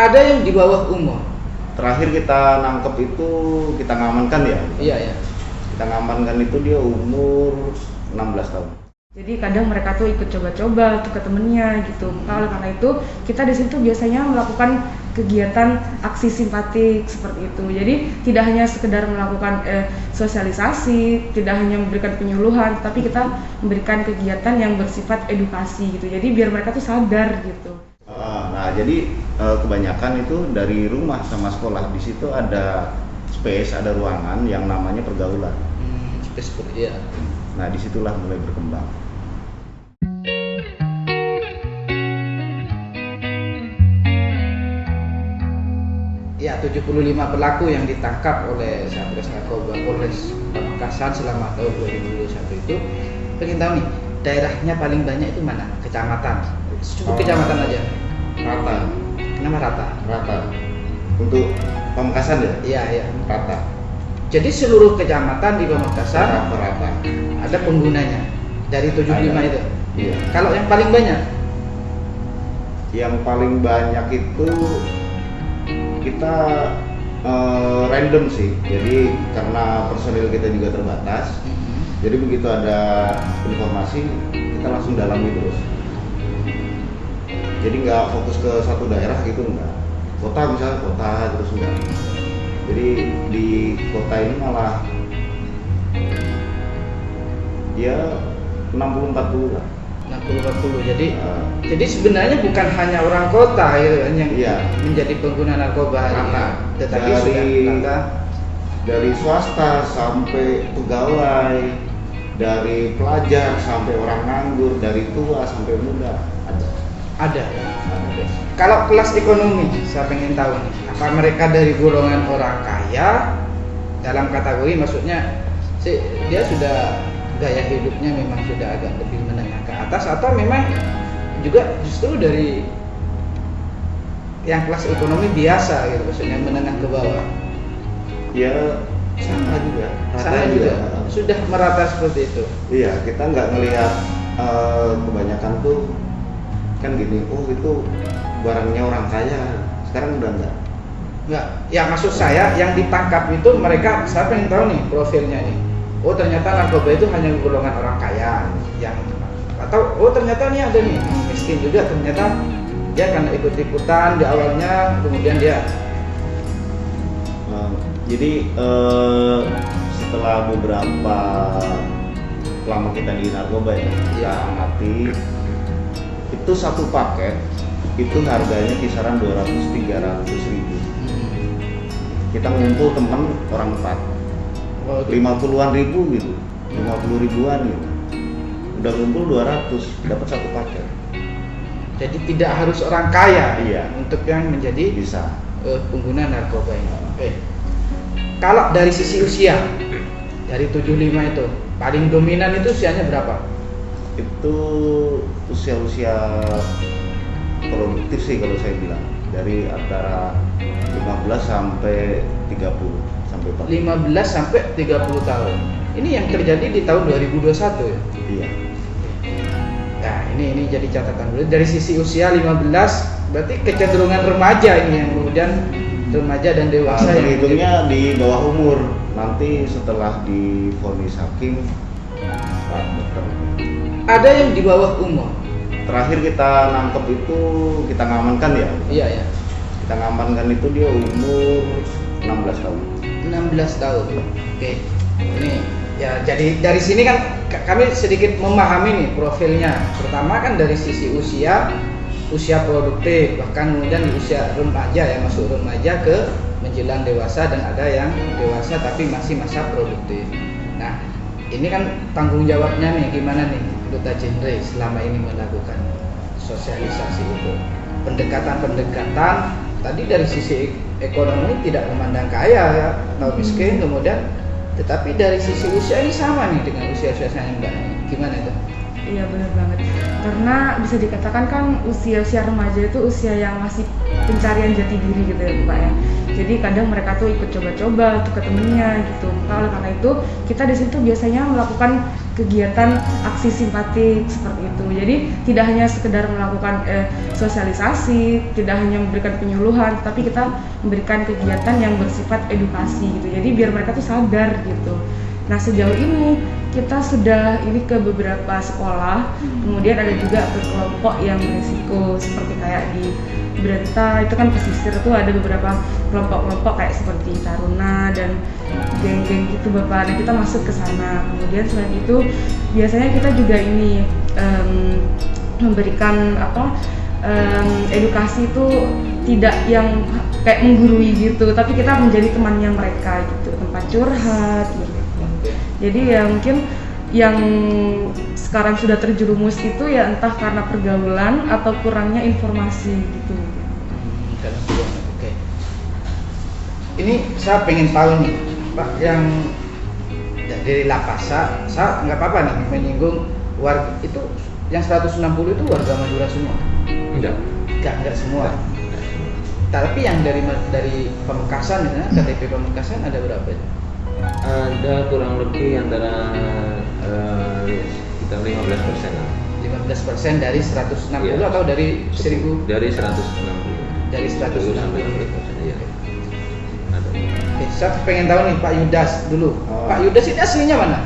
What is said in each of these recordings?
Ada yang di bawah umur. Terakhir kita nangkep itu, kita ngamankan ya. Iya ya. Kita ngamankan itu dia umur 16 tahun. Jadi kadang mereka tuh ikut coba-coba tuh ke temennya gitu. Oleh karena itu kita di situ biasanya melakukan kegiatan aksi simpatik seperti itu. Jadi tidak hanya sekedar melakukan sosialisasi, tidak hanya memberikan penyuluhan, tapi kita memberikan kegiatan yang bersifat edukasi gitu. Jadi biar mereka tuh sadar gitu. Nah jadi kebanyakan itu dari rumah sama sekolah. Di situ ada space, ada ruangan yang namanya pergaulan. Space ya. Nah disitulah mulai berkembang. Ya, 75 pelaku yang ditangkap oleh Satres Narkoba Polres Pamekasan selama tahun 2021 itu. Pengen tahu nih, daerahnya paling banyak itu mana? Kecamatan. Cukup kecamatan aja. Rata. Kenapa rata? Rata. Untuk Pamekasan ya? Iya, iya. Rata. Jadi seluruh kecamatan di Pamekasan Rata. ada penggunanya dari 75 Ada. itu. Iya. Kalau yang paling banyak? Yang paling banyak itu kita random sih. Jadi karena personil kita juga terbatas. Jadi begitu ada informasi kita langsung dalami terus. Jadi nggak fokus ke satu daerah gitu, enggak. Kota misalnya kota terus enggak. Jadi di kota ini malah dia 60-40 lah. 60-40. Jadi sebenarnya bukan hanya orang kota gitu kan yang menjadi pengguna narkoba hari ini, tetapi sudah rata. Dari swasta sampai pegawai, dari pelajar sampai orang nganggur, dari tua sampai muda Ada. Kalau kelas ekonomi, saya pengen tahu nih, apa mereka dari golongan orang kaya dalam kategori, maksudnya dia sudah gaya hidupnya memang sudah agak lebih menengah ke atas, atau memang juga justru dari yang kelas ekonomi biasa gitu, maksudnya menengah ke bawah? Ya sama juga. Sama juga. Sudah merata seperti itu. Iya, kita nggak ngelihat kebanyakan tuh kan gini, oh itu barangnya orang kaya. Sekarang udah enggak. Enggak. Ya maksud saya yang ditangkap itu mereka, saya pengen tahu nih profilnya nih. Oh ternyata narkoba itu hanya golongan orang kaya yang, atau oh ternyata nih ada nih miskin juga, ternyata dia karena ikut-ikutan di awalnya kemudian dia. Jadi setelah beberapa lama kita di narkoba ya, kita amati itu satu paket itu harganya kisaran 200-300 ribu. Kita ngumpul teman orang 4 50-an ribu gitu, 50 ribuan gitu, udah ngumpul 200 dapat satu paket. Jadi tidak harus orang kaya untuk yang menjadi bisa pengguna narkoba ini. Oke. Kalau dari sisi usia, dari 75 itu paling dominan itu usianya berapa? Itu usia-usia produktif sih kalau saya bilang, dari antara 15 sampai 30 sampai 40. 15 sampai 30 tahun. Ini yang terjadi di tahun 2021 ya? Iya. Nah, ini jadi catatan dulu. Dari sisi usia 15 berarti kecenderungan remaja ini yang kemudian remaja dan dewasa yang menghitungnya di bawah umur. Nanti setelah divonis hakim dokter. Ada yang di bawah umur. Terakhir kita nangkep itu, kita ngamankan ya. Iya ya. Kita ngamankan itu dia umur 16 tahun. 16 tahun. Oke. Ini ya, jadi dari sini kan kami sedikit memahami nih profilnya. Pertama kan dari sisi usia produktif, bahkan kemudian di usia remaja ya, masuk remaja ke menjelang dewasa, dan ada yang dewasa tapi masih masa produktif. Nah, ini kan tanggung jawabnya nih, gimana nih Duta Genre selama ini melakukan sosialisasi itu, pendekatan tadi dari sisi ekonomi tidak memandang kaya ya, atau miskin, kemudian tetapi dari sisi usia ini sama nih dengan usia-usia yang enggak. Gimana itu? Iya benar banget. karena bisa dikatakan kan usia remaja itu usia yang masih pencarian jati diri gitu ya Pak ya. Jadi kadang mereka tuh ikut coba-coba tuh ke temennya gitu. Maka oleh karena itu kita di situ biasanya melakukan kegiatan aksi simpatik seperti itu. Jadi tidak hanya sekedar melakukan sosialisasi, tidak hanya memberikan penyuluhan, tapi kita memberikan kegiatan yang bersifat edukasi gitu. Jadi biar mereka tuh sadar gitu. Nah sejauh ini kita sudah ini ke beberapa sekolah, kemudian ada juga ke kelompok yang berisiko seperti kayak di Brenta itu kan pesisir tuh ada beberapa kelompok-kelompok kayak seperti Taruna dan geng-geng gitu Bapak. Nah kita masuk ke sana. Kemudian selain itu biasanya kita juga ini memberikan edukasi itu tidak yang kayak menggurui gitu, tapi kita menjadi temannya mereka gitu, tempat curhat gitu. Jadi ya mungkin yang sekarang sudah terjerumus itu ya entah karena pergaulan atau kurangnya informasi gitu. Oke. Ini saya pengen tahu nih Pak, yang dari lapas, saya nggak apa-apa nih menyinggung warga itu yang 160 itu warga Madura semua? Enggak semua. Tapi yang dari Pamekasan, KTP Pamekasan ada berapa? Ada kurang lebih antara sekitar 15%. 15% dari 160 atau dari 1000? Dari 160. Dari 160. Iya. Oke, saya pengen tahu nih Pak Yudas dulu. Pak Yudas ini aslinya mana?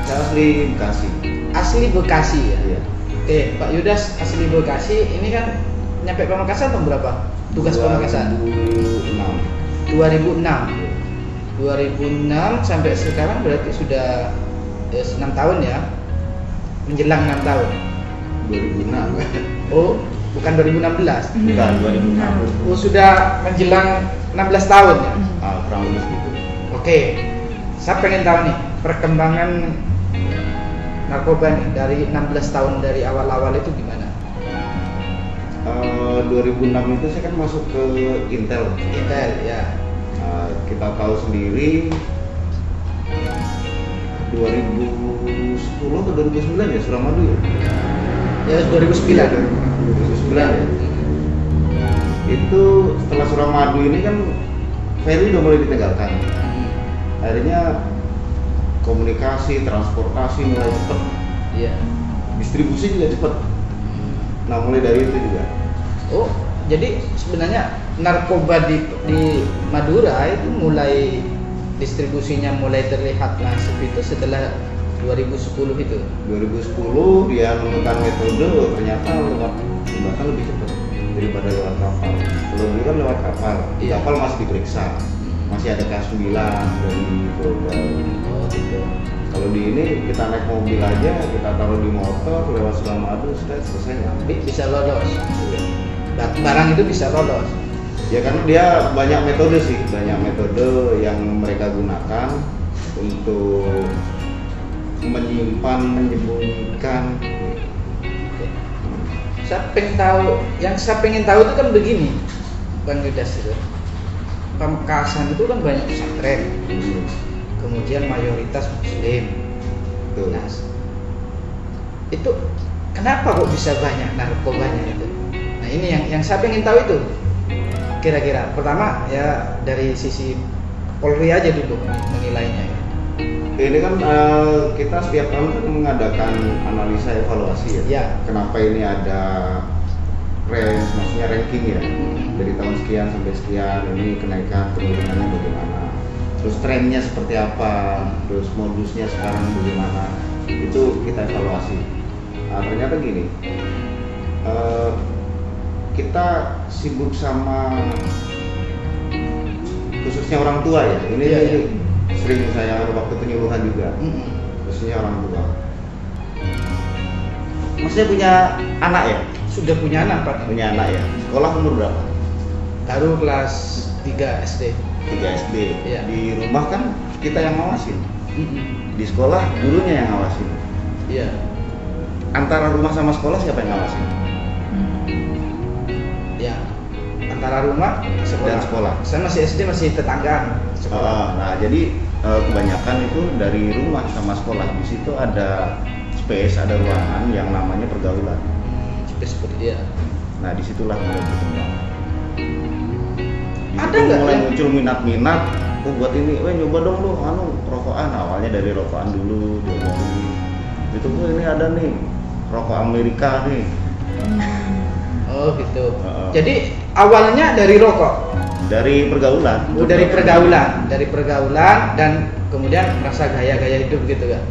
Saya asli Bekasi. Asli Bekasi ya. Iya. Oke, Pak Yudas asli Bekasi. Ini kan nyampe Pamekasan tahun berapa? Tugas Pamekasan? 2006. 2006 sampai sekarang berarti sudah 6 tahun ya, menjelang 6 tahun. 2006. Oh, bukan 2016. Bukan 2006. Oh, sudah menjelang 16 tahun ya. Kurang lebih gitu. Oke, saya pengen tahu nih perkembangan narkoba nih dari 16 tahun dari awal-awal itu gimana? 2006 itu saya kan masuk ke Intel. Intel ya. Kita tahu sendiri 2010 atau 2009 ya Suramadu ya? Ya 2009. 2009 ya. Itu setelah Suramadu ini kan ferry udah mulai ditinggalkan. Akhirnya komunikasi, transportasi mulai cepat. Iya. Distribusi juga cepat. Nah mulai dari itu juga. Oh, jadi sebenarnya narkoba di Madura itu mulai distribusinya mulai terlihat masif itu setelah 2010 itu. 2010 dia menemukan metode ternyata lewat jembatan lebih cepat daripada lewat kapal. Kalau dulu kan lewat kapal, di Iya. kapal masih diperiksa, masih ada K9 dari Polda. Oh gitu. Kalau di ini kita naik mobil aja, kita taruh di motor lewat Suramadu sudah selesai nyampe. Bisa lolos. Barang itu bisa lolos. Ya karena dia banyak metode sih, banyak metode yang mereka gunakan untuk menyimpan, menyembunyikan. Yang saya pengen tahu itu kan begini, Bang Yudas itu. Pamekasan itu kan banyak pesantren, kemudian mayoritas Muslim. Betul. Nah, itu kenapa kok bisa banyak narkobanya itu? Nah ini yang saya pengen tahu itu. Kira-kira pertama ya dari sisi Polri aja dulu menilainya ya. Ini kan kita setiap tahun kan mengadakan analisa evaluasi ya. Ya. Kenapa ini ada range, maksudnya ranking ya. Dari tahun sekian sampai sekian ini kenaikan penurunannya bagaimana. Terus trennya seperti apa, terus modusnya sekarang bagaimana. Itu kita evaluasi. Nah, ternyata gini. Kita sibuk sama khususnya orang tua ya. Ini sering saya waktu penyuluhan juga. Khususnya orang tua. Maksudnya punya anak ya? Sudah punya anak Pak? Punya anak ya. Sekolah umur berapa? Baru kelas 3 SD. 3 SD. Iya. Di rumah kan kita yang ngawasin. Di sekolah gurunya yang ngawasin. Iya. Antara rumah sama sekolah siapa yang ngawasin? Ya. Antara rumah Dan sekolah. Saya masih SD, masih tetanggaan sekolah. Nah, jadi kebanyakan itu dari rumah sama sekolah. Di situ ada space, ada ruangan yang namanya pergaulan. Seperti ya. Nah disitulah mulai berkembang. Di Ada situ nggak mulai yang- muncul minat-minat. Oh buat ini, nyoba dong lu, rokokan. Awalnya dari rokokan dulu, diomongin. Gitu, ini ada nih rokok Amerika nih. Oh gitu. Heeh. Jadi awalnya dari rokok. Dari pergaulan. Oh, dari pergaulan dan kemudian merasa gaya-gaya hidup gitu kan.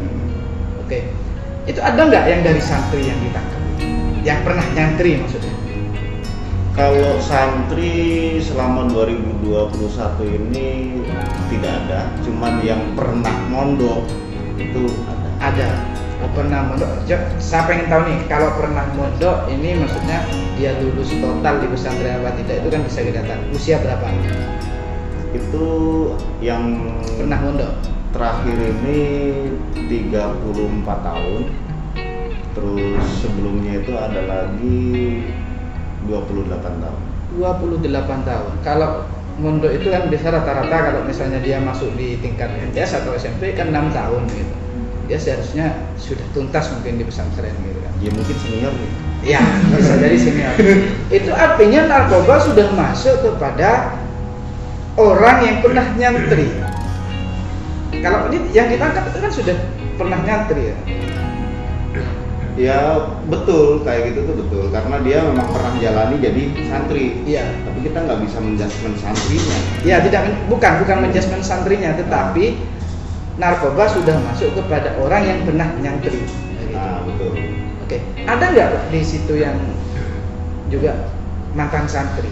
Oke. Itu ada nggak yang dari santri yang ditangkap? Yang pernah nyantri maksudnya? Kalau santri selama 2021 ini tidak ada, cuman yang pernah mondok itu ada. Ada. Oh, pernah mondok. Saya pengen tahu nih, kalau pernah mondok ini maksudnya dia lulus total di pesantren apa tidak, itu kan bisa dikatakan usia berapa? Itu yang Pernah mondok? terakhir ini 34 tahun. Terus sebelumnya itu ada lagi 28 tahun. 28 tahun. Kalau mondok itu kan biasa rata-rata kalau misalnya dia masuk di tingkat MTS atau SMP kan 6 tahun gitu. Dia seharusnya sudah tuntas mungkin di pesantren gitu kan. Ya mungkin senior nih. Ya, bisa jadi senior. Itu artinya narkoba sudah masuk kepada orang yang pernah nyantri. Kalau ini yang ditangkap itu kan sudah pernah nyantri ya. Ya betul, kayak gitu tuh betul. Karena dia memang pernah jalani jadi santri. Iya. Tapi kita nggak bisa menjudgment santrinya. Ya, bukan menjudgment santrinya, tetapi narkoba sudah masuk kepada orang yang pernah nyantri. Gitu. Nah betul. Oke, ada nggak Pak, di situ yang juga mantan santri?